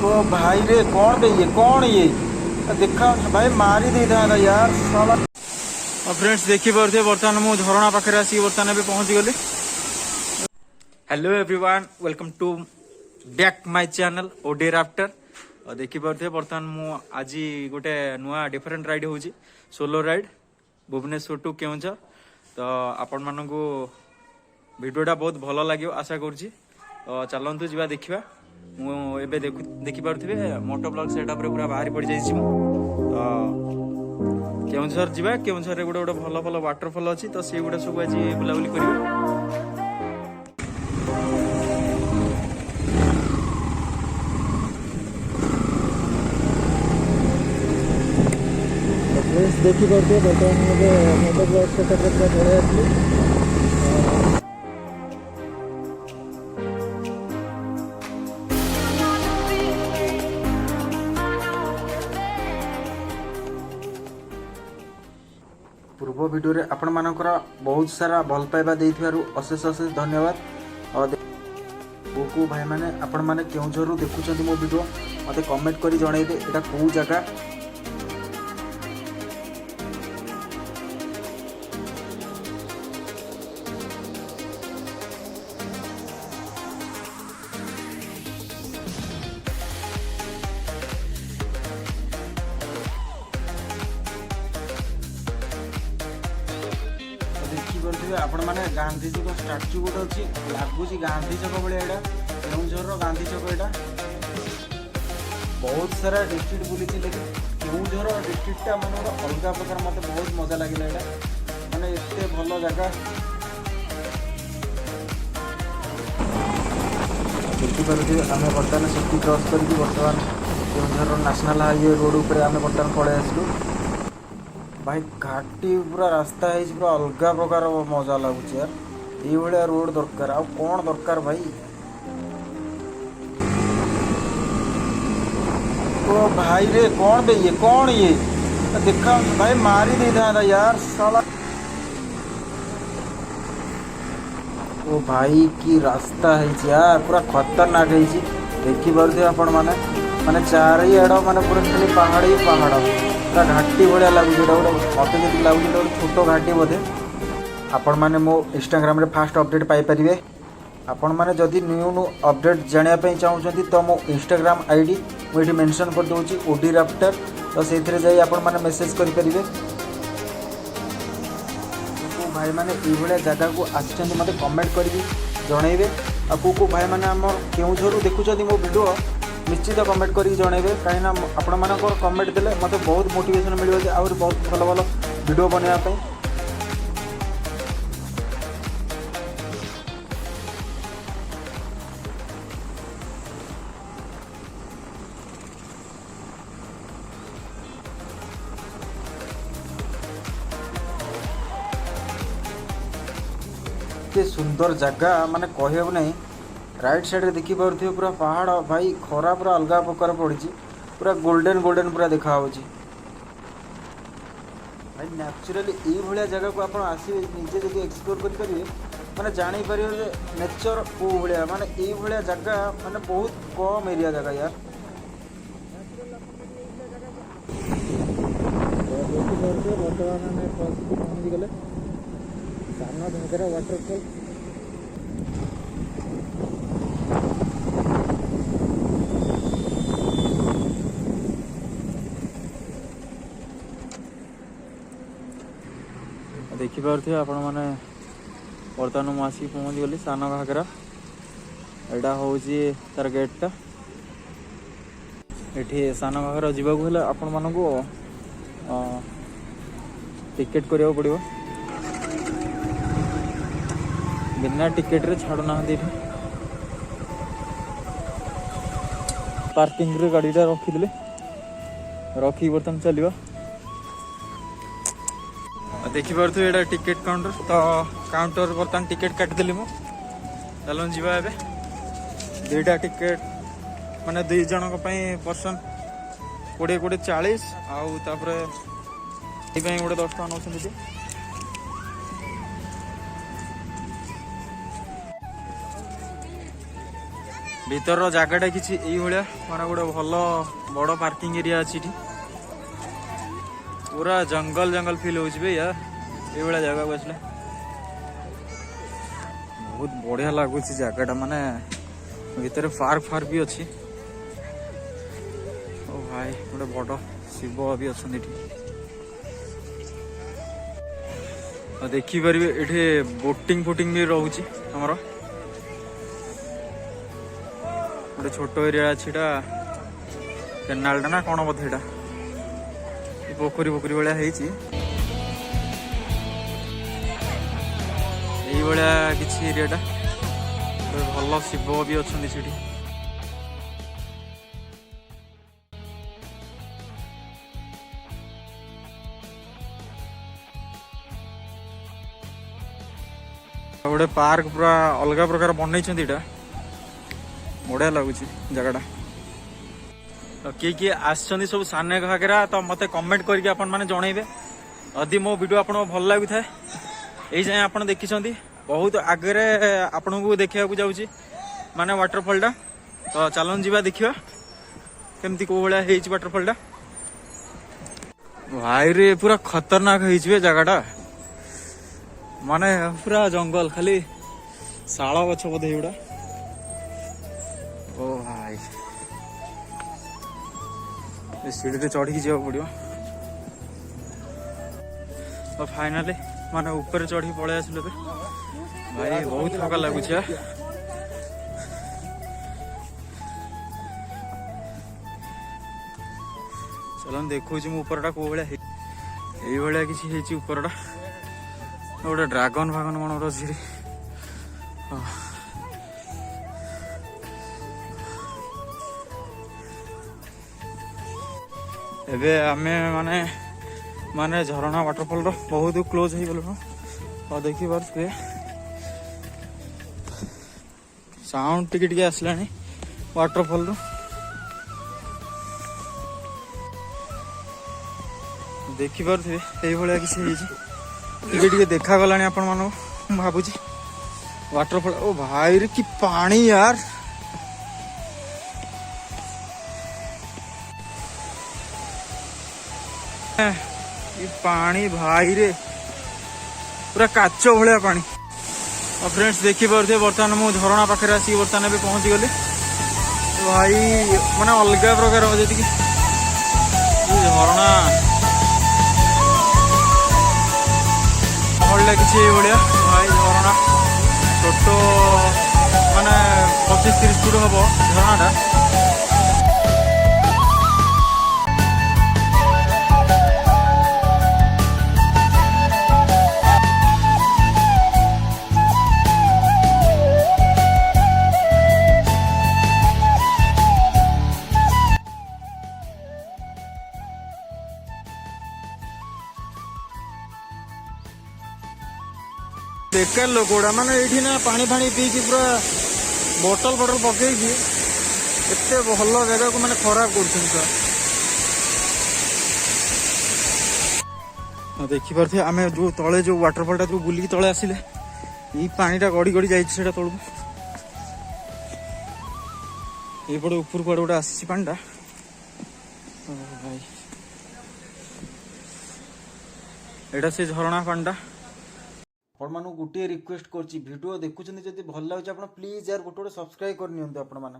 ओ भाई रे कौन बे ये कौन ये देखा भाई मारी दे था यार साला। फ्रेंड्स देखी पारे बर्तमान मु झरणा पाखे आसिक बर्तमान पहुंची गली। Hello everyone welcome to back my channel ओडी राफ्टर। देखी पारे बर्तमान मु आज गोटे नुआ डिफरेंट राइड होची solo ride Bhubaneswar to Keonjhar. तो आपण मानू भिडियोटा बहुत भल लगे आशा करुँची। तो चलतु जा देखा मुझे देखी पारे मोटो ब्लॉग सेटअप पूरा बाहरी पड़ जाइए। तो केउंझर जा केउंझर गोटे गोटे भल भल वाटरफॉल अच्छी तो सी गुटा सब आज बुलाबुली कर। देखी पारे बर्तमान मुझे मोटो ब्लॉग सेटअप पूरा पड़े आसली। पूर्व वीडियो रे आपण मानकर बहुत सारा भल पाइबा देइथिबारु अशेष अशेष धन्यवाद। और को भाई माने आपण माने केउझरु देखुछन्ती मो वीडियो मते कमेंट करी जणाइबे एटा को जगह। आपण माने गांधी जी को स्टैच्यू गोटे अच्छी लगुच गांधी चौक भाया एटा केउझर गांधी चौक एटा बहुत सारा डिस्ट्रिक्ट बुली लेकिन केउझर डिस्ट्रिक्टा मन अलग प्रकार मत बहुत मजा लगे एटा माने एते भल जगह। देखिए आम बर्तमान सिटी क्रॉस करके बर्तमान केउझर नेशनल हाईवे रोड उपर आम बर्तमान पड़े आसलु। भाई घाटी पूरा रास्ता है पूरा अलग प्रकार मजा लगुच यार ये रोड दरकार आ कौन दरकार भाई। ओ भाई रे कौन बे ये कौन ये देखा भाई मारी दे था यार साला। ओ भाई की रास्ता है यार पूरा खतरनाक है। देखी पारे आपण माने माने चारिआड़ माने पूरा खाली पहाड़ ही पहाड़ पूरा घाटी भाया लगुच गोटे मत जी लगुच गोटे छोट घाटी बोधे। आपण मैंने मो इंस्टाग्राम रे फास्ट अपडेट पाइपर। आपण मैंने जदि न्यू न्यू अपडेट जानापी चाहूँगी तो मो इंस्टाग्राम आईडी मुझे मेंशन कर दूसरी ओडी राफ्टर। तो से मैंने मेसेज करेंगे। तो भाई मैंने ये जगह को आसछन्ति मते कमेंट करके जनइबे। आ को भाई मैंने आम केउझरु देखुछन्ति मो वीडियो निश्चित कमेंट करके जनइबे कहीं आपण मानकर कमेंट देले मते बहुत मोटिवेशन मिलियो जे और बहुत भल भल वीडियो बनैया पई। सुंदर जगह माने कहब नहीं। राइट साइड देखी पारे पूरा पहाड़ भाई खरा पूरा अलग प्रकार पड़ी पूरा गोल्डन गोल्डन पूरा देखा भाई नेचुराली ये जगह को आप आसवे निजे जब एक्सप्लोर करेंगे मैंने जापर नेचर को भाया माने ये जगह माने बहुत कम एरिया जगह यार। बर्तमान पहुँची गले सामना घाघरा वाटरफॉल। देखी पारे आपण मैंने बर्तमान मुझे आसिक पहुँची गली सान घाघरा। एटा हूँ तार गेटा ये सान घाघरा जावाक आपण मानक टिकेट करा पड़ो बिना टिकेट रे छाड़ू ना। पार्किंग रे गाड़ीटा रखीदे रखी बर्तमान चलवा। देखी पारे यहाँ टिकेट काउंटर तो काउंटर बर्तमान टिकेट काटिदेली मु चलो जीवा ए दुईटा टिकेट माने 2 जन पर्सन 20-40 आउ तापर गोटे 10 टका नौ। भीतर जगटा किसी भाया माने गोटे भल बड़ पार्किंग एरिया अच्छी पूरा जंगल जंगल फील हो यार ये जगह को आसले बहुत बढ़िया लगुच जगटा माने भीतर पार्क फार्क भी अच्छी ओ भाई गोटे बड़ शिव भी अच्छा देखिपर ये बोटिंग फोटिंग भी रोचे आमर गोटे छोट एरिया अच्छी केनालटा ना कौन बोधे यहाँ पोखरी पोखरी भाया किसी एरियाटा भल शिव भी अच्छा से गोटे पार्क पूरा अलग प्रकार बनई बढ़िया लगुच जगह किए किए आसछन्ति सब साने घाघरा तो मत कमेंट करके आपण माने जणेबे यदि मो वीडियो आपन भल लागु थाए एई जाय आपण देखि छन्ति बहुत आगरे आपण को देखिया को जाउची माने वाटरफॉल टा तो चलन जीवा देखियो केमती को भलिया हेची वाटरफॉल टा भाई रे पूरा खतरनाक हेची बे जगहटा माने पूरा जंगल खाली शाल गछ बोधे एगुड़ा ओ भाई सीढ़ी चढ़ी जावा पड़ो तो फाइनाली माने ऊपर चढ़ी पड़े आसिल भाई बहुत थका लगुच चलो देखो ऊपरटा कौ भाया ये किसी ऊपरटा गोटे ड्रागन फागन कौन गोटे अच्छी एबे आमे माने माने झरणा वाटरफॉल रो बहुत क्लोज हो गल और देखी पारे साउंड टिके टिके आसला वाटरफॉल रो देखी पारे ये किसी टिके देखा गलानी आपण मानो भावुची वाटरफॉल ओ भाई रे कि पानी यार ये पानी भाई रे पूरा काचो भाया पानी और फ्रेंड्स देखी पारे बर्तमान मु झरणा पाखे आसिक बर्तमान भी पहुंची गली भाई माने अलग प्रकार जी झरणा किसी भाया भाई झरणा छोट माने 25-30 फुट हम झरणाटा बेकार लोकड़ा माने ये ना पानी फाणी पी पूरा बोतल बोतल पकई एत भल जगह को माने खराब कर देखिपे आम जो तले जो वाटरफॉल टा बुलिकी तले आसिले ये पानीटा गड़ी गड़ी जाइए तलू ये ऊपर कुआड़े गोटे आसी पानीटा भाई एटा से झरणा पानीटा आपण मानू गोटे रिक्वेस्ट करछि वीडियो देखुछन जदि भल लागछ आपण प्लीज यार गोटे सब्सक्राइब कर नियंतु आपण माने।